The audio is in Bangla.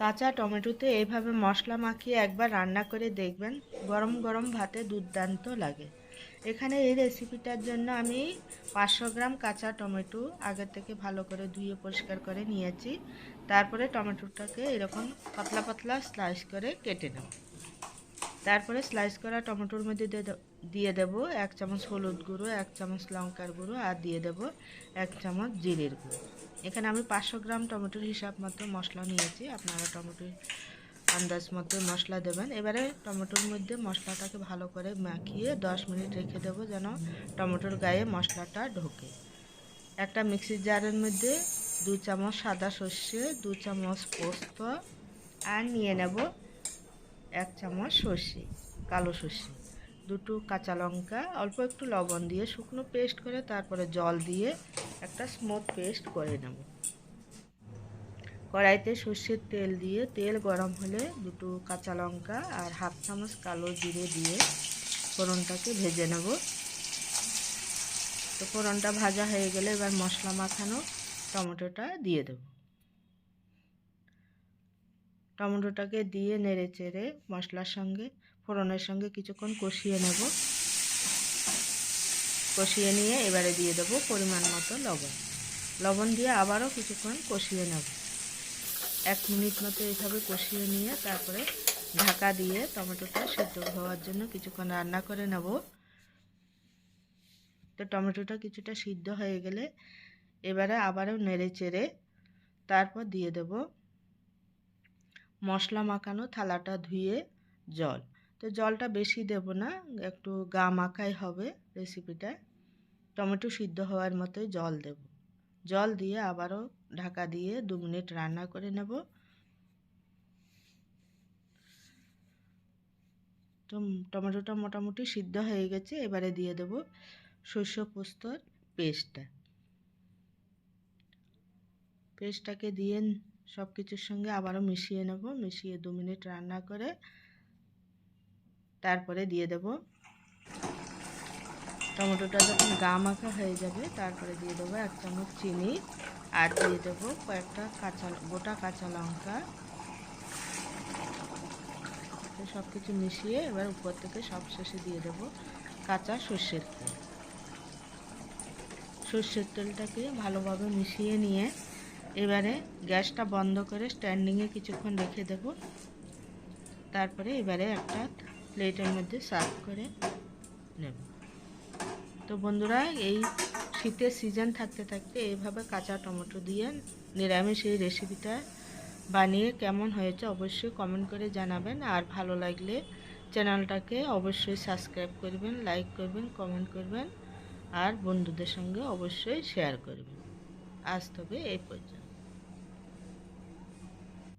কাঁচা টমেটোতে এইভাবে মশলা মাখিয়ে একবার রান্না করে দেখবেন, গরম গরম ভাতে দুর্দান্ত লাগে। এখানে এই রেসিপিটার জন্য আমি 500 গ্রাম কাঁচা টমেটো আগে থেকে ভালো করে ধুয়ে পরিষ্কার করে নিয়েছি। তারপরে টমেটোটাকে এরকম পাতলা পাতলা স্লাইস করে কেটে নেব। তারপরে স্লাইস করা টমেটোর মধ্যে দিয়ে দেব 1 চামচ হলুদ গুঁড়ো, 1 চামচ লঙ্কার গুঁড়ো, আর দিয়ে দেব 1 চামচ জিরের গুঁড়ো। এখানে আমি 500 গ্রাম টমেটোর হিসাব মতো মশলা নিয়েছি, আপনারা টমেটোর আন্দাজ মতো মশলা দেবেন। এবারে টমেটোর মধ্যে মশলাটাকে ভালো করে মাখিয়ে 10 মিনিট রেখে দেব, যেন টমেটোর গায়ে মশলাটা ঢোকে। একটা মিক্সির জারের মধ্যে 2 চামচ সাদা সর্ষে, 2 চামচ পোস্ত, আর নিয়ে নেব 1 চামচ সর্ষে, কালো সর্ষে, 2টো কাঁচা লঙ্কা, অল্প একটু লবণ দিয়ে শুকনো পেস্ট করে তারপরে জল দিয়ে একটা স্মুথ পেস্ট করে নেব। কড়াইতে সর্ষের তেল দিয়ে তেল গরম হলে 2টো কাঁচা লঙ্কা আর 1/2 চামচ কালো জিরে দিয়ে ফোড়নটাকে ভেজে নেব। তো ফোড়নটা ভাজা হয়ে গেলে এবার মশলা মাখানো টমেটোটা দিয়ে দেব। টমেটোটাকে দিয়ে নেড়ে চেড়ে মশলার সঙ্গে ফোড়নের সঙ্গে কিছুক্ষণ কষিয়ে নেব। কষিয়ে নিয়ে এবারে দিয়ে দেব পরিমাণ মতো লবণ। লবণ দিয়ে আবারও কিছুক্ষণ কষিয়ে নেব। 1 মিনিট মতো এইভাবে কষিয়ে নিয়ে তারপরে ঢাকা দিয়ে টমেটোটা সিদ্ধ হওয়ার জন্য কিছুক্ষণ রান্না করে নেব। তো টমেটোটা কিছুটা সিদ্ধ হয়ে গেলে এবারে আবারও নেড়ে চেড়ে তারপর দিয়ে দেব মশলা মাখানো থালাটা ধুয়ে জল। তো জলটা বেশি দেব না, একটু গা মাখাই হবে রেসিপিটা। টমেটো সিদ্ধ হওয়ার মতোই জল দেব। জল দিয়ে আবারও ঢাকা দিয়ে 2 মিনিট রান্না করে নেব। তো টমেটোটা মোটামুটি সিদ্ধ হয়ে গেছে, এবারে দিয়ে দেব সরষে পোস্তর পেস্টটাকে দিয়ে সব কিছুর সঙ্গে আবারও মিশিয়ে নেব। মিশিয়ে 2 মিনিট রান্না করে তারপরে দিয়ে দেব, টমেটোটা যখন গা মাখা হয়ে যাবে তারপরে দিয়ে দেবো 1 চামচ চিনি, আর দিয়ে দেবো কয়েকটা গোটা কাঁচা লঙ্কা। সব কিছু মিশিয়ে এবার উপর থেকে সবশেষে দিয়ে দেবো কাঁচা সর্ষের তেল। সর্ষের তেলটাকে ভালোভাবে মিশিয়ে নিয়ে এবারে গ্যাসটা বন্ধ করে স্ট্যান্ডিংয়ে কিছুক্ষণ রেখে দেব। তারপরে এবারে একটা প্লেটের মধ্যে সার্ভ করে নেব। তো বন্ধুরা, এই শীতের সিজন থাকতে থাকতে এইভাবে কাঁচা টমেটো দিয়ে নিরামিষ এই রেসিপিটা বানিয়ে কেমন হয়েছে অবশ্যই কমেন্ট করে জানাবেন। আর ভালো লাগলে চ্যানেলটাকে অবশ্যই সাবস্ক্রাইব করবেন, লাইক করবেন, কমেন্ট করবেন, আর বন্ধুদের সঙ্গে অবশ্যই শেয়ার করবেন। আজ তবে এই পর্যন্ত।